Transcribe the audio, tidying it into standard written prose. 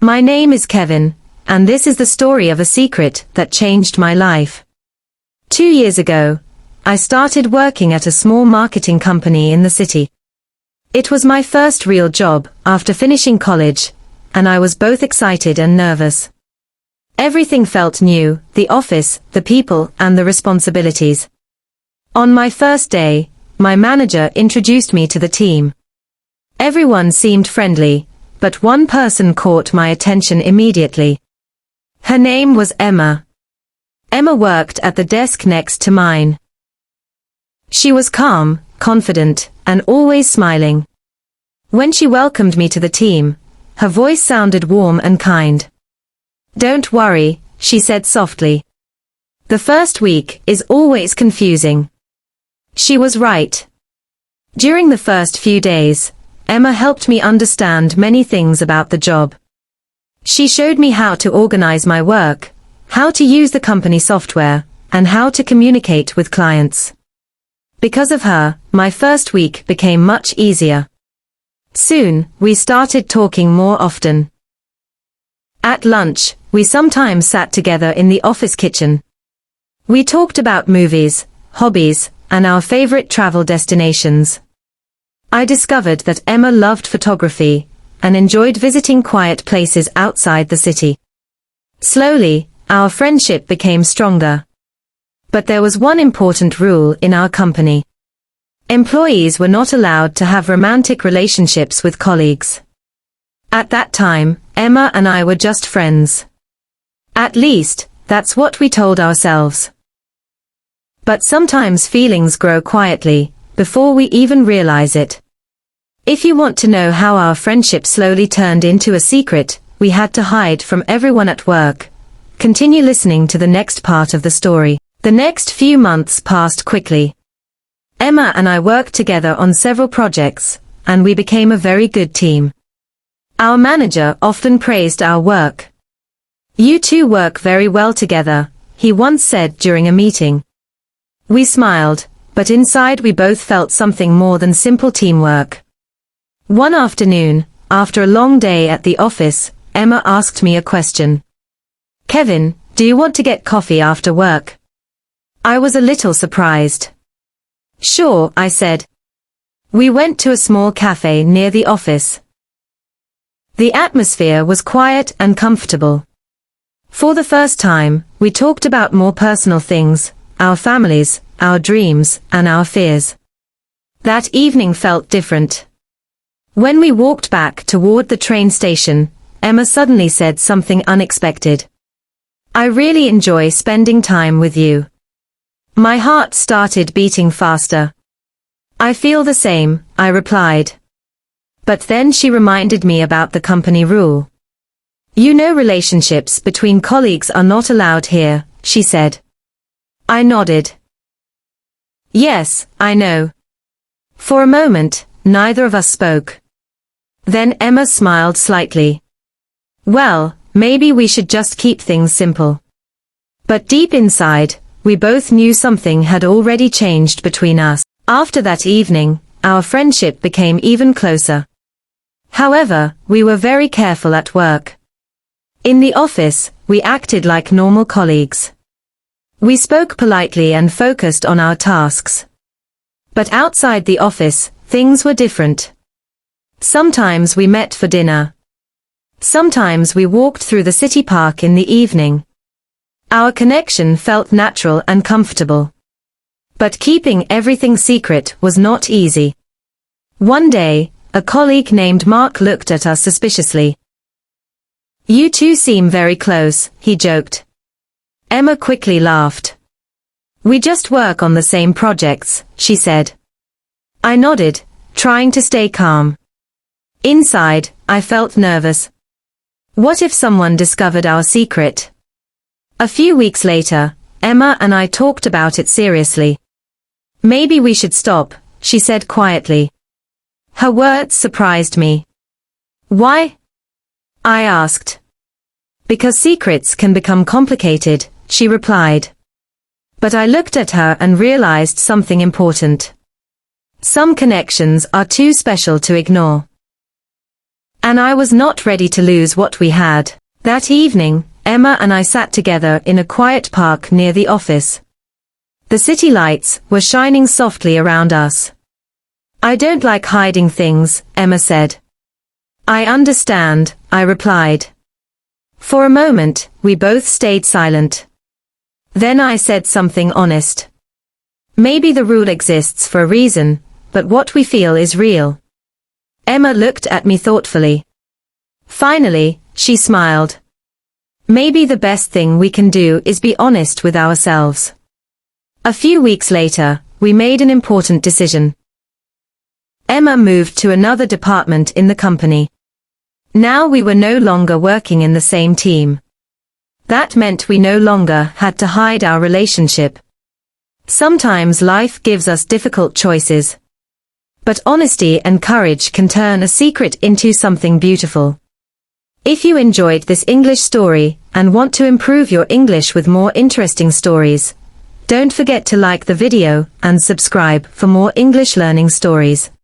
My name is Kevin, and this is the story of a secret that changed my life. 2 years ago, I started working at a small marketing company in the city. It was my first real job after finishing college, and I was both excited and nervous. Everything felt new, the office, the people, and the responsibilities. On my first day, my manager introduced me to the team. Everyone seemed friendly, but one person caught my attention immediately. Her name was Emma. Emma worked at the desk next to mine. She was calm, confident, and always smiling. When she welcomed me to the team, her voice sounded warm and kind. "Don't worry," she said softly. "The first week is always confusing." She was right. During the first few days, Emma helped me understand many things about the job. She showed me how to organize my work, how to use the company software, and how to communicate with clients. Because of her, my first week became much easier. Soon, we started talking more often. At lunch, we sometimes sat together in the office kitchen. We talked about movies, hobbies, and our favorite travel destinations. I discovered that Emma loved photography and enjoyed visiting quiet places outside the city. Slowly, our friendship became stronger. But there was one important rule in our company. Employees were not allowed to have romantic relationships with colleagues. At that time, Emma and I were just friends. At least, that's what we told ourselves. But sometimes feelings grow quietly, before we even realize it. If you want to know how our friendship slowly turned into a secret we had to hide from everyone at work, continue listening to the next part of the story. The next few months passed quickly. Emma and I worked together on several projects, and we became a very good team. Our manager often praised our work. "You two work very well together," he once said during a meeting. We smiled, but inside we both felt something more than simple teamwork. One afternoon, after a long day at the office, Emma asked me a question. "Kevin, do you want to get coffee after work?" I was a little surprised. "Sure," I said. We went to a small cafe near the office. The atmosphere was quiet and comfortable. For the first time, we talked about more personal things, our families, our dreams, and our fears. That evening felt different. When we walked back toward the train station, Emma suddenly said something unexpected. "I really enjoy spending time with you." My heart started beating faster. "I feel the same," I replied. But then she reminded me about the company rule. "You know, relationships between colleagues are not allowed here," she said. I nodded. "Yes, I know." For a moment, neither of us spoke. Then Emma smiled slightly. "Well, maybe we should just keep things simple." But deep inside, we both knew something had already changed between us. After that evening, our friendship became even closer. However, we were very careful at work. In the office, we acted like normal colleagues. We spoke politely and focused on our tasks. But outside the office, things were different. Sometimes we met for dinner. Sometimes we walked through the city park in the evening. Our connection felt natural and comfortable. But keeping everything secret was not easy. One day, a colleague named Mark looked at us suspiciously. "You two seem very close," he joked. Emma quickly laughed. "We just work on the same projects," she said. I nodded, trying to stay calm. Inside, I felt nervous. What if someone discovered our secret? A few weeks later, Emma and I talked about it seriously. "Maybe we should stop," she said quietly. Her words surprised me. "Why?" I asked. "Because secrets can become complicated," she replied. But I looked at her and realized something important. Some connections are too special to ignore. And I was not ready to lose what we had. That evening, Emma and I sat together in a quiet park near the office. The city lights were shining softly around us. I don't like hiding things, Emma said. I understand, I replied. For a moment, we both stayed silent. Then I said something honest. Maybe the rule exists for a reason, but what we feel is real. Emma looked at me thoughtfully. Finally, she smiled. Maybe the best thing we can do is be honest with ourselves. A few weeks later, we made an important decision. Emma moved to another department in the company. Now we were no longer working in the same team. That meant we no longer had to hide our relationship. Sometimes life gives us difficult choices. But honesty and courage can turn a secret into something beautiful. If you enjoyed this English story and want to improve your English with more interesting stories, don't forget to like the video and subscribe for more English learning stories.